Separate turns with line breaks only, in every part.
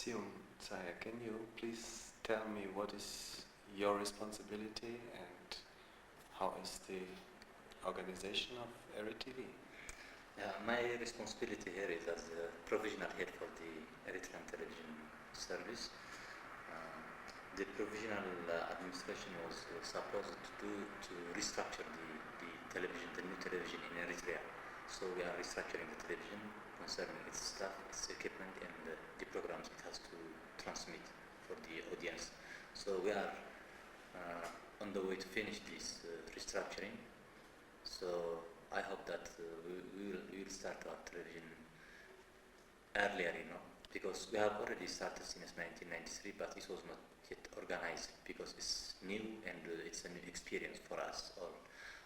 Seyoum Tsehaye, can you please tell me what is your responsibility and how is the organization of Eri-TV?
My responsibility here is as a provisional head for the Eritrean television service. The provisional administration was supposed to restructure the television, the new television in Eritrea. So we are restructuring the television concerning its staff, its equipment, and the programs it has to transmit for the audience. So we are on the way to finish this restructuring. So I hope that we will start our television earlier, because we have already started since 1993, but it was not yet organized because it's new and it's a new experience for us all.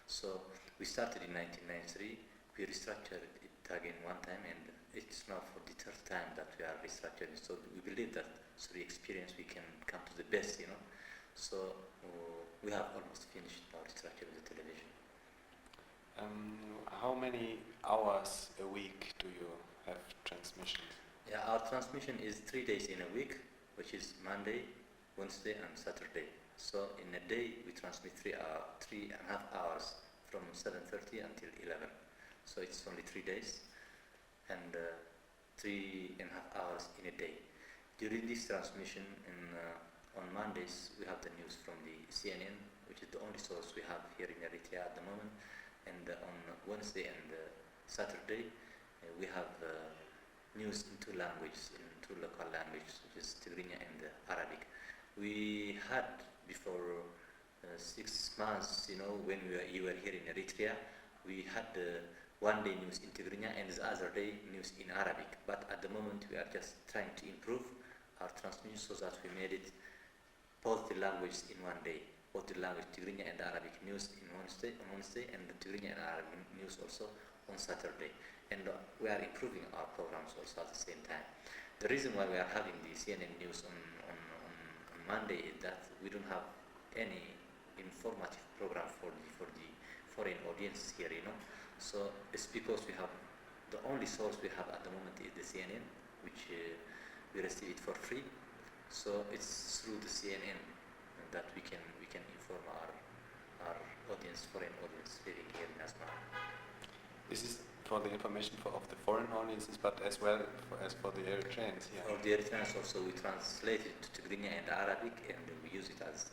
So we started in 1993, we restructured it again one time, and it's now for the third time that we are restructuring. So we believe that through the experience we can come to the best, So we have almost finished our restructuring of the television.
How many hours a week do you have transmissions?
Yeah, our transmission is 3 days in a week, which is Monday, Wednesday, and Saturday. So in a day we transmit 3.5 hours from 7:30 until 11. So it's only 3 days and 3.5 hours in a day. During this transmission, on Mondays we have the news from the CNN, which is the only source we have here in Eritrea at the moment. And on Wednesday and Saturday, we have news in two languages, in two local languages, which is Tigrinya and Arabic. We had before 6 months, when you were here in Eritrea, we had one day news in Tigrinya and the other day news in Arabic. But at the moment, we are just trying to improve our transmission so that we made it both the languages in one day. Both the language Tigrinya and Arabic news on Wednesday, and the Tigrinya and Arabic news also on Saturday. And we are improving our programs also at the same time. The reason why we are having the CNN news on Monday is that we don't have any informative program for the foreign audience here, So it's because we have the only source we have at the moment is the CNN, which we receive it for free. So it's through the CNN that we can inform our audience, foreign audience living here in Asmara.
This is for the information of the foreign audiences, but as well as for the Eritreans here.
For the Eritreans also, we translate it to Tigrinya and Arabic, and we use it as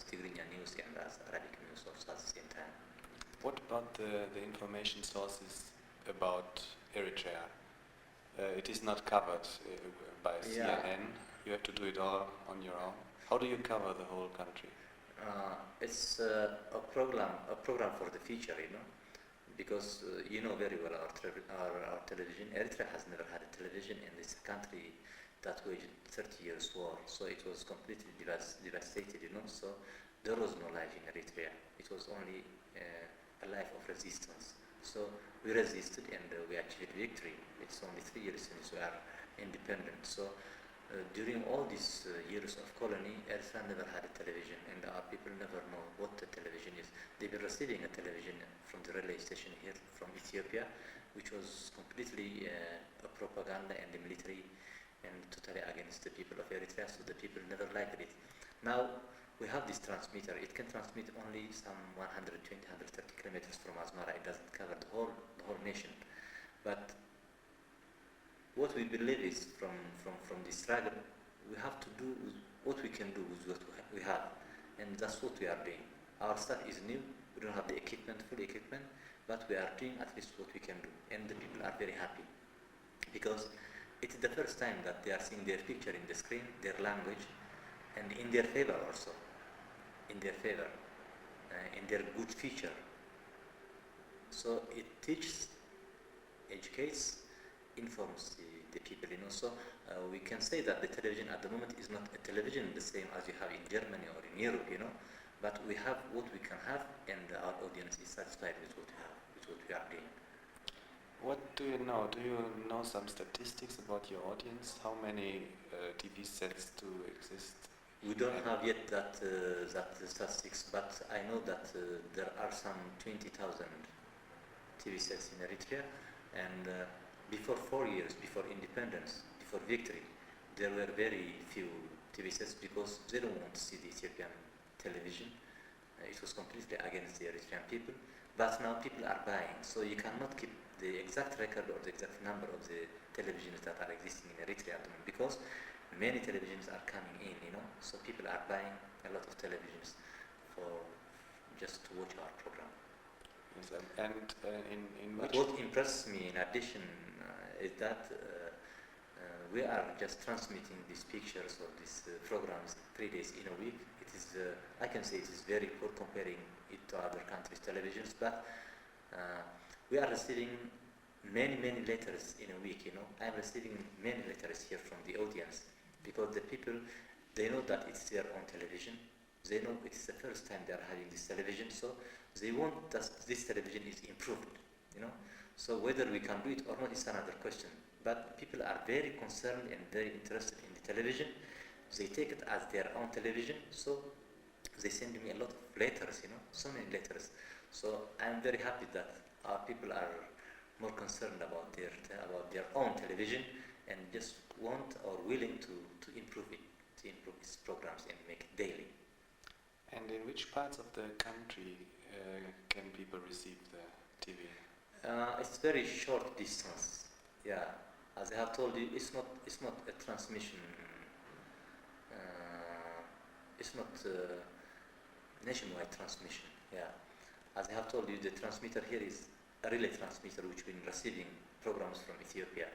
Tigrinya news and as Arabic news also at the same time.
What about the information sources about Eritrea? It is not covered by CNN. You have to do it all on your own. How do you cover the whole country?
It's a program for the future, because you know very well our television. Eritrea has never had a television, and it's a country that waged 30 years war. So it was completely devastated, So there was no life in Eritrea. It was only a life of resistance. So we resisted and we achieved victory. It's only 3 years since we are independent. So during all these years of colony, Eritrea never had a television, and our people never know what the television is. They've been receiving a television from the relay station here from Ethiopia, which was completely a propaganda and the military and totally against the people of Eritrea, so the people never liked it. Now we have this transmitter. It can transmit only some 120, 130 kilometers from Asmara. It doesn't cover the whole nation. But what we believe is from the struggle, we have to do what we can do with what we have, and that's what we are doing. Our staff is new, we don't have the full equipment, but we are doing at least what we can do, and the people are very happy, because it is the first time that they are seeing their picture in the screen, their language, and in their favor also, in their good future. So it teaches, educates, informs the people, So we can say that the television at the moment is not a television the same as you have in Germany or in Europe, But we have what we can have, and our audience is satisfied with what we have, with what we are doing.
What do you know? Do you know some statistics about your audience? How many TV sets do exist?
We don't have yet that statistics, but I know that there are some 20,000 TV sets in Eritrea, and before 4 years, before independence, before victory, there were very few TV sets because they don't want to see the Ethiopian television. It was completely against the Eritrean people. But now people are buying, so you cannot keep the exact record or the exact number of the televisions that are existing in Eritrea at the moment because many televisions are coming in, so people are buying a lot of televisions for just to watch our program.
Yes, and in
but
which...
what impressed me in addition is that we are just transmitting these pictures or these programs 3 days in a week. It is, I can say it is very poor comparing it to other countries' televisions, but we are receiving many letters in a week, I'm receiving many letters here from the audience because the people, they know that it's their own television. They know it's the first time they are having this television, so they want that this television is improved, So whether we can do it or not is another question. But people are very concerned and very interested in the television. They take it as their own television, so they send me a lot of letters, so many letters. So I'm very happy that our people are more concerned about their own television and just want or willing to improve it, to improve its programs and make it daily.
And in which parts of the country can people receive the TV?
It's very short distance. Yeah, as I have told you, it's not a transmission. It's not nationwide transmission. Yeah, as I have told you, the transmitter here is a relay transmitter which been receiving programs from Ethiopia.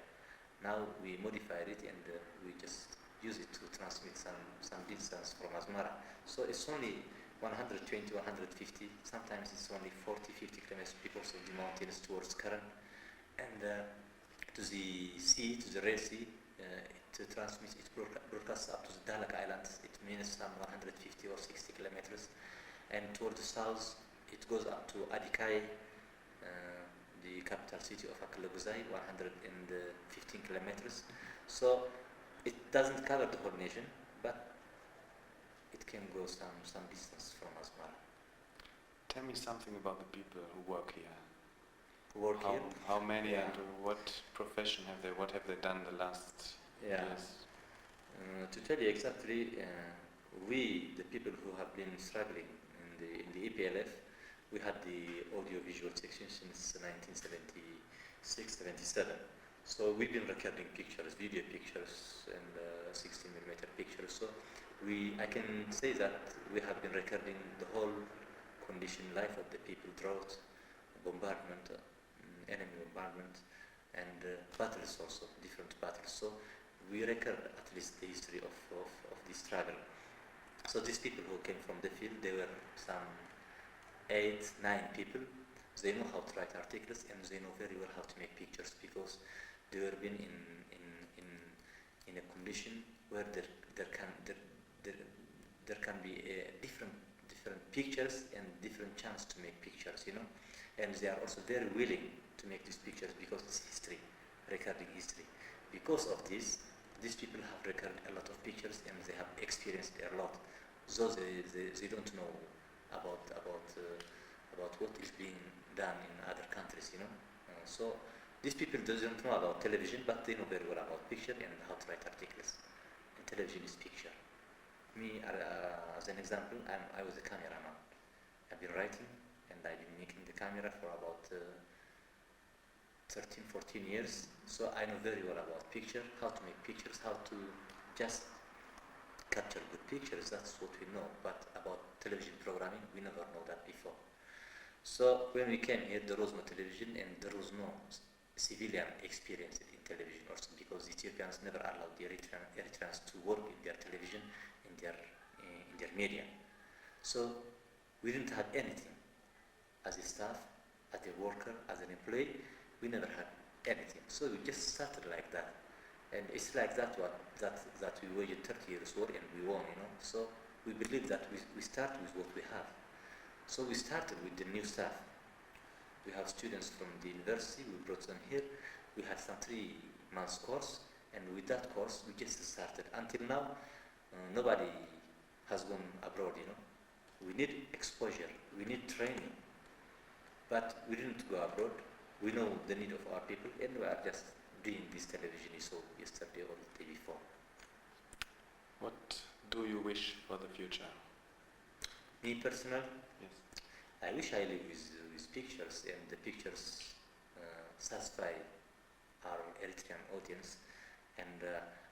Now we modified it and we just use it to transmit some distance from Asmara. So it's only 120, 150, sometimes it's only 40, 50 kilometers because of the mountains towards Karan. And to the sea, to the Red Sea, it transmits, it broadcasts up to the Dalak Islands. It means some 150 or 60 kilometers. And toward the south, it goes up to Adikai, the capital city of Akalaguzai, 115 kilometers. So it doesn't cover the whole nation, but it can go some distance from Asmara.
Tell me something about the people who work here.
Here?
How many and what profession have they? What have they done the last years?
To tell you exactly, we, the people who have been struggling in the EPLF, we had the audio-visual section since 1976-77. So we've been recording pictures, video pictures, and 16mm pictures. So I can say that we have been recording the whole condition life of the people, drought, bombardment, enemy bombardment, and battles also, different battles. So we record at least the history of this struggle. So these people who came from the field, they were some 8, 9 people. They know how to write articles and they know very well how to make pictures because they were been in a condition where there can be different pictures and different chance to make pictures, and they are also very willing to make these pictures because it's history, recording history. Because of this, these people have recorded a lot of pictures and they have experienced a lot. So they don't know about what is being done in other countries, So these people doesn't know about television, but they know very well about picture and how to write articles. And television is picture. Me, as an example, I was a cameraman. I've been writing and I've been making the camera for about 13, 14 years. So I know very well about picture, how to make pictures, how to just capture good pictures. That's what we know. But about television programming, we never know that before. So when we came here, there was no television and there was no civilian experience in television also because the Ethiopians never allowed the Eritreans to work in their television, in their media. So we didn't have anything. As a staff, as a worker, as an employee, we never had anything. So we just started like that. And it's like that we waged 30 years war and we won, So we believe that we start with what we have. So we started with the new staff. We have students from the university, we brought them here. We had some 3 months course, and with that course, we just started. Until now, nobody has gone abroad, We need exposure, we need training. But we didn't go abroad. We know the need of our people, and we are just doing this television you saw yesterday or the day before.
do you wish for the future?
Me personal,
Yes.
I wish I live with pictures, and the pictures satisfy our Eritrean audience. And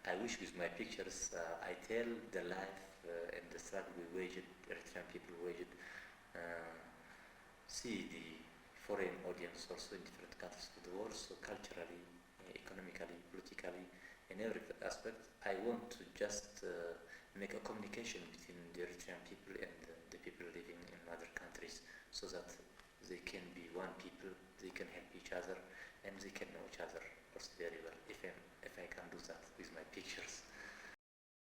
I wish with my pictures I tell the life and the struggle we waged, Eritrean people waged, see the foreign audience also in different countries of the world, so culturally, economically, politically, in every aspect. I want to just make a communication between the Eritrean people